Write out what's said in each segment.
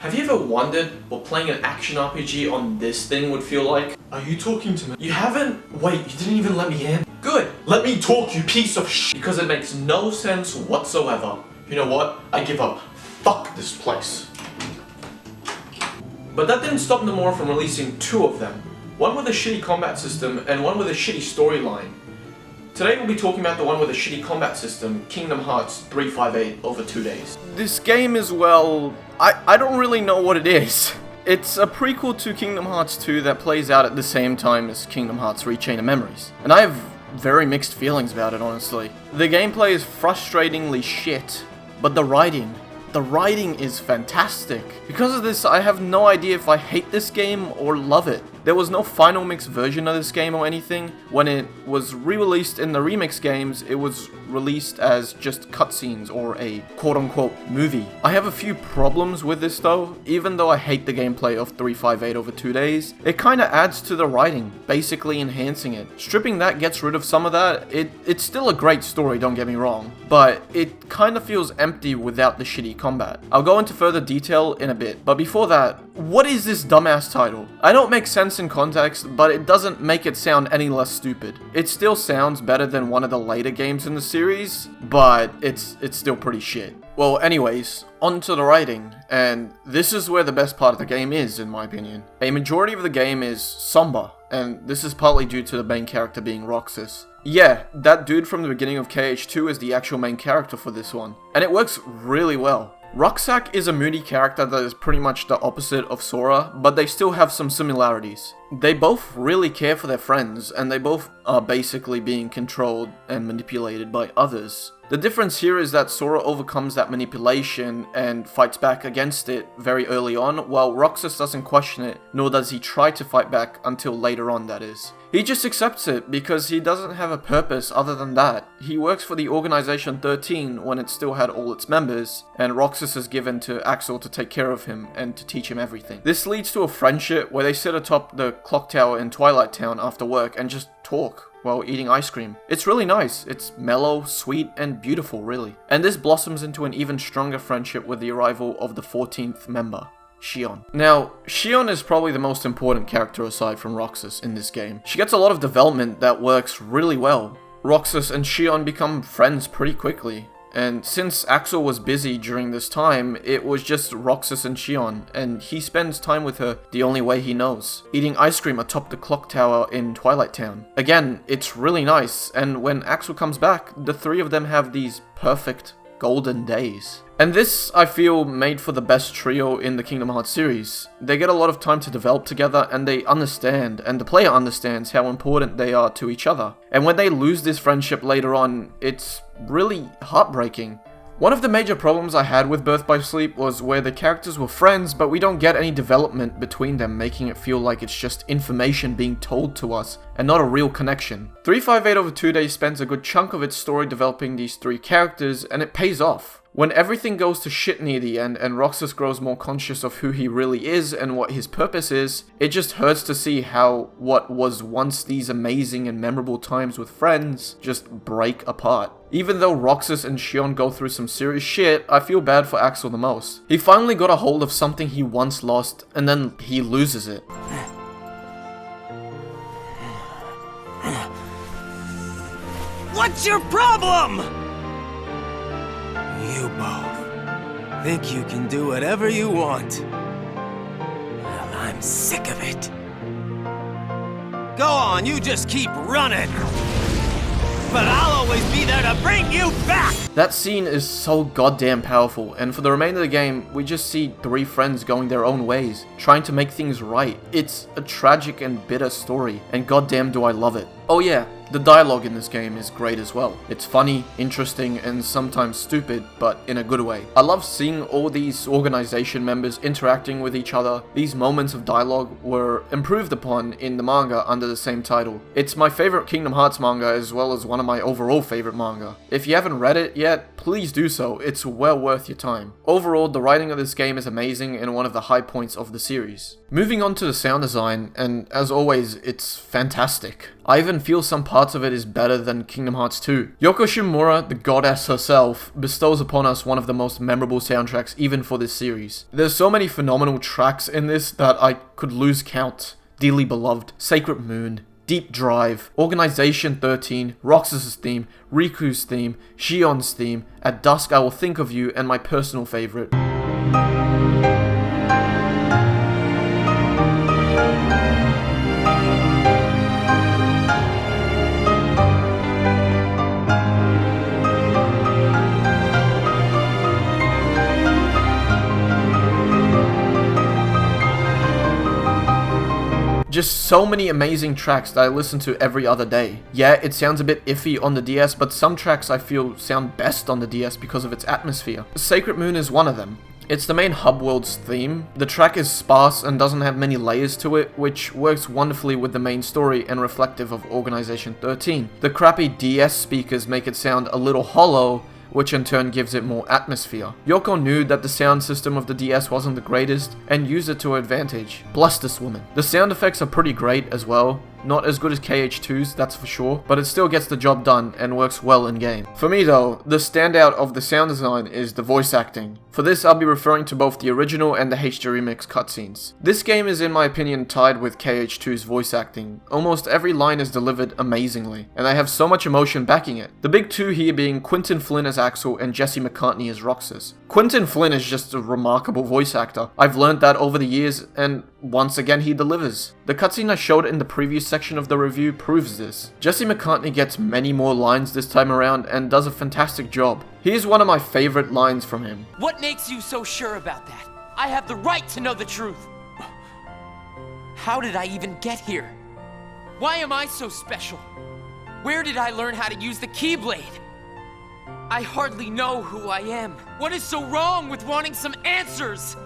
Have you ever wondered what playing an action RPG on this thing would feel like? Are you talking to me? You haven't? Wait, you didn't even let me in? Good! Let me talk, you piece of sh**. Because it makes no sense whatsoever. You know what? I give up. Fuck this place. But that didn't stop Nomura from releasing two of them. One with a shitty combat system and one with a shitty storyline. Today we'll be talking about the one with a shitty combat system, Kingdom Hearts 358 over 2 days. This game is, well, I don't really know what it is. It's a prequel to Kingdom Hearts 2 that plays out at the same time as Kingdom Hearts Rechain of Memories. And I have very mixed feelings about it, honestly. The gameplay is frustratingly shit, but the writing is fantastic. Because of this, I have no idea if I hate this game or love it. There was no final mix version of this game or anything. When it was re-released in the remix games, it was released as just cutscenes or a quote-unquote movie. I have a few problems with this though. Even though I hate the gameplay of 358 over 2 days, it kinda adds to the writing, basically enhancing it. Stripping that gets rid of some of that. It's still a great story, don't get me wrong, but it kinda feels empty without the shitty combat. I'll go into further detail in a bit, but before that, what is this dumbass title? I know it makes sense in context, but it doesn't make it sound any less stupid. It still sounds better than one of the later games in the series, but it's still pretty shit. Well, anyways, on to the writing, and this is where the best part of the game is, in my opinion. A majority of the game is somber, and this is partly due to the main character being Roxas. Yeah, that dude from the beginning of KH2 is the actual main character for this one, and it works really well. Rucksack is a moody character that is pretty much the opposite of Sora, but they still have some similarities. They both really care for their friends, and they both are basically being controlled and manipulated by others. The difference here is that Sora overcomes that manipulation and fights back against it very early on, while Roxas doesn't question it, nor does he try to fight back until later on, that is. He just accepts it because he doesn't have a purpose other than that. He works for the Organization 13 when it still had all its members, and Roxas is given to Axel to take care of him and to teach him everything. This leads to a friendship where they sit atop the clock tower in Twilight Town after work and just talk while eating ice cream. It's really nice. It's mellow, sweet, and beautiful, really. And this blossoms into an even stronger friendship with the arrival of the 14th member, Xion. Now, Xion is probably the most important character aside from Roxas in this game. She gets a lot of development that works really well. Roxas and Xion become friends pretty quickly. And since Axel was busy during this time, it was just Roxas and Xion, and he spends time with her the only way he knows, eating ice cream atop the clock tower in Twilight Town. Again, it's really nice, and when Axel comes back, the three of them have these perfect golden days. And this, I feel, made for the best trio in the Kingdom Hearts series. They get a lot of time to develop together, and they understand, and the player understands how important they are to each other. And when they lose this friendship later on, it's really heartbreaking. One of the major problems I had with Birth by Sleep was where the characters were friends, but we don't get any development between them, making it feel like it's just information being told to us, and not a real connection. 358 over 2 days spends a good chunk of its story developing these three characters, and it pays off. When everything goes to shit near the end and Roxas grows more conscious of who he really is and what his purpose is, it just hurts to see how what was once these amazing and memorable times with friends just break apart. Even though Roxas and Xion go through some serious shit, I feel bad for Axel the most. He finally got a hold of something he once lost, and then he loses it. What's your problem? You both think you can do whatever you want. Well, I'm sick of it. Go on, you just keep running. But I'll always be there to bring you back! That scene is so goddamn powerful, and for the remainder of the game, we just see three friends going their own ways, trying to make things right. It's a tragic and bitter story, and goddamn do I love it. Oh yeah, the dialogue in this game is great as well. It's funny, interesting, and sometimes stupid, but in a good way. I love seeing all these organization members interacting with each other. These moments of dialogue were improved upon in the manga under the same title. It's my favorite Kingdom Hearts manga as well as one of my overall your favorite manga. If you haven't read it yet, please do so, it's well worth your time. Overall, the writing of this game is amazing and one of the high points of the series. Moving on to the sound design, and as always, it's fantastic. I even feel some parts of it is better than Kingdom Hearts 2. Yoko Shimomura, the goddess herself, bestows upon us one of the most memorable soundtracks even for this series. There's so many phenomenal tracks in this that I could lose count. Dearly Beloved, Sacred Moon, Deep Drive, Organization 13, Roxas' theme, Riku's theme, Shion's theme, At Dusk I Will Think of You, and my personal favorite. Just so many amazing tracks that I listen to every other day. Yeah, it sounds a bit iffy on the DS, but some tracks I feel sound best on the DS because of its atmosphere. Sacred Moon is one of them. It's the main hub world's theme. The track is sparse and doesn't have many layers to it, which works wonderfully with the main story and reflective of Organization 13. The crappy DS speakers make it sound a little hollow, which in turn gives it more atmosphere. Yoko knew that the sound system of the DS wasn't the greatest, and used it to her advantage. Bless this woman. The sound effects are pretty great as well. Not as good as KH2's, that's for sure, but it still gets the job done and works well in game. For me though, the standout of the sound design is the voice acting. For this, I'll be referring to both the original and the HD remix cutscenes. This game is in my opinion tied with KH2's voice acting. Almost every line is delivered amazingly, and I have so much emotion backing it. The big two here being Quentin Flynn as Axel and Jesse McCartney as Roxas. Quentin Flynn is just a remarkable voice actor. I've learned that over the years, and once again he delivers. The cutscene I showed in the previous section of the review proves this. Jesse McCartney gets many more lines this time around and does a fantastic job. Here's one of my favorite lines from him. What makes you so sure about that? I have the right to know the truth. How did I even get here? Why am I so special? Where did I learn how to use the Keyblade? I hardly know who I am. What is so wrong with wanting some answers?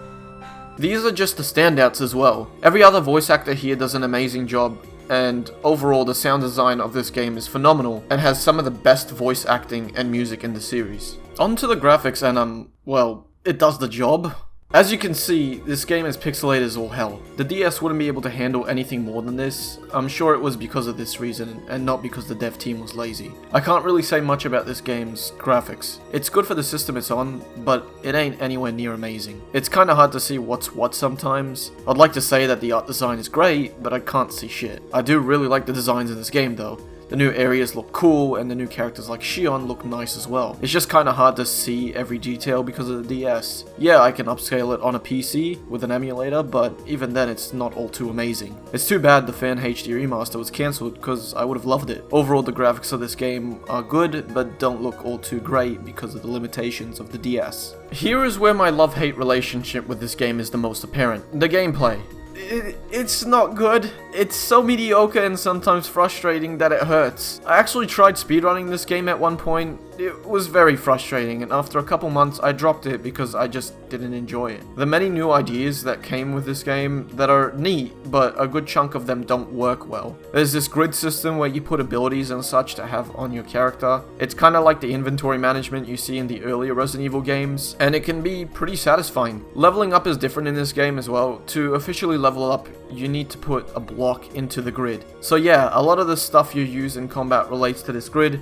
These are just the standouts as well. Every other voice actor here does an amazing job, and overall the sound design of this game is phenomenal and has some of the best voice acting and music in the series. On to the graphics and well, it does the job. As you can see, this game is pixelated as all hell. The DS wouldn't be able to handle anything more than this. I'm sure it was because of this reason, and not because the dev team was lazy. I can't really say much about this game's graphics. It's good for the system it's on, but it ain't anywhere near amazing. It's kinda hard to see what's what sometimes. I'd like to say that the art design is great, but I can't see shit. I do really like the designs in this game though. The new areas look cool, and the new characters like Shion look nice as well. It's just kinda hard to see every detail because of the DS. Yeah, I can upscale it on a PC with an emulator, but even then it's not all too amazing. It's too bad the Fan HD remaster was cancelled, because I would have loved it. Overall, the graphics of this game are good, but don't look all too great because of the limitations of the DS. Here is where my love-hate relationship with this game is the most apparent. The gameplay. It's not good. It's so mediocre and sometimes frustrating that it hurts. I actually tried speedrunning this game at one point. It was very frustrating, and after a couple months I dropped it because I just didn't enjoy it. The many new ideas that came with this game that are neat, but a good chunk of them don't work well. There's this grid system where you put abilities and such to have on your character. It's kinda like the inventory management you see in the earlier Resident Evil games, and it can be pretty satisfying. Leveling up is different in this game as well. To officially level up, you need to put a block into the grid. So yeah, a lot of the stuff you use in combat relates to this grid,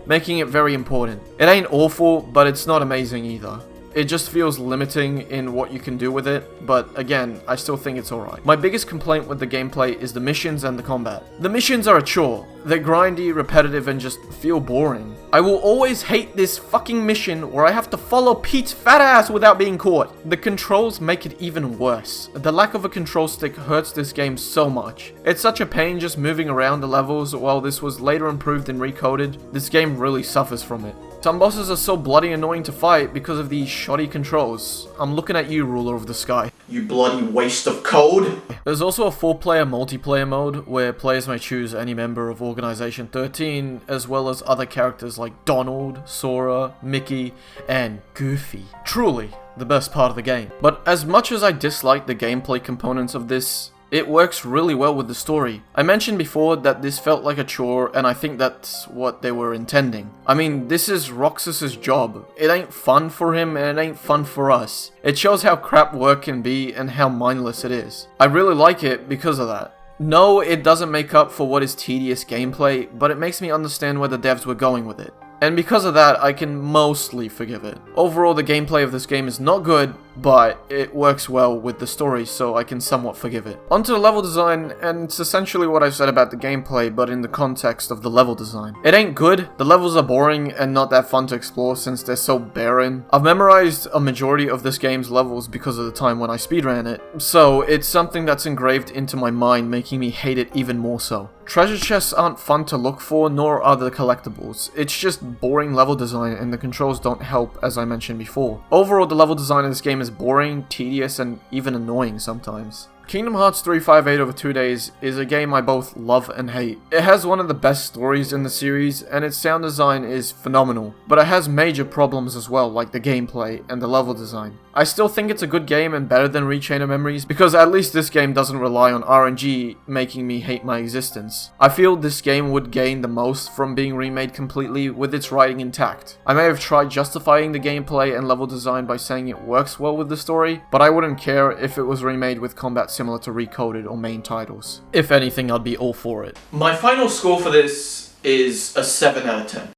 making it very important. It ain't awful, but it's not amazing either. It just feels limiting in what you can do with it, but again, I still think it's alright. My biggest complaint with the gameplay is the missions and the combat. The missions are a chore. They're grindy, repetitive, and just feel boring. I will always hate this fucking mission where I have to follow Pete's fat ass without being caught. The controls make it even worse. The lack of a control stick hurts this game so much. It's such a pain just moving around the levels. While this was later improved and recoded, this game really suffers from it. Some bosses are so bloody annoying to fight because of these shoddy controls. I'm looking at you, ruler of the sky. You bloody waste of code! There's also a 4-player multiplayer mode where players may choose any member of Organization 13, as well as other characters like Donald, Sora, Mickey, and Goofy. Truly, the best part of the game. But as much as I dislike the gameplay components of this, It works really well with the story. I mentioned before that this felt like a chore, and I think that's what they were intending. I mean, this is Roxas's job. It ain't fun for him, and it ain't fun for us. It shows how crap work can be and how mindless it is. I really like it because of that. No, it doesn't make up for what is tedious gameplay, but it makes me understand where the devs were going with it. And because of that, I can mostly forgive it. Overall, the gameplay of this game is not good, but it works well with the story, so I can somewhat forgive it. Onto the level design, and it's essentially what I've said about the gameplay, but in the context of the level design. It ain't good, the levels are boring and not that fun to explore since they're so barren. I've memorized a majority of this game's levels because of the time when I speedran it, so it's something that's engraved into my mind, making me hate it even more so. Treasure chests aren't fun to look for, nor are the collectibles. It's just boring level design, and the controls don't help, as I mentioned before. Overall, the level design of this game is boring, tedious, and even annoying sometimes. Kingdom Hearts 358 over 2 days is a game I both love and hate. It has one of the best stories in the series, and its sound design is phenomenal, but it has major problems as well, like the gameplay and the level design. I still think it's a good game and better than Rechain of Memories, because at least this game doesn't rely on RNG making me hate my existence. I feel this game would gain the most from being remade completely with its writing intact. I may have tried justifying the gameplay and level design by saying it works well with the story, but I wouldn't care if it was remade with combat similar to Recoded or main titles. If anything, I'd be all for it. My final score for this is a 7 out of 10.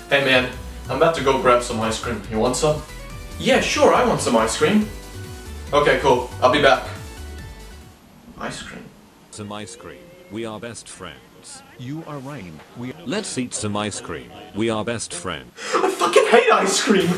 Hey man, I'm about to go grab some ice cream. You want some? Yeah, sure, I want some ice cream. Okay, cool. I'll be back. Ice cream? Some ice cream. We are best friends. You are Rain. Let's eat some ice cream. We are best friends. I fucking hate ice cream!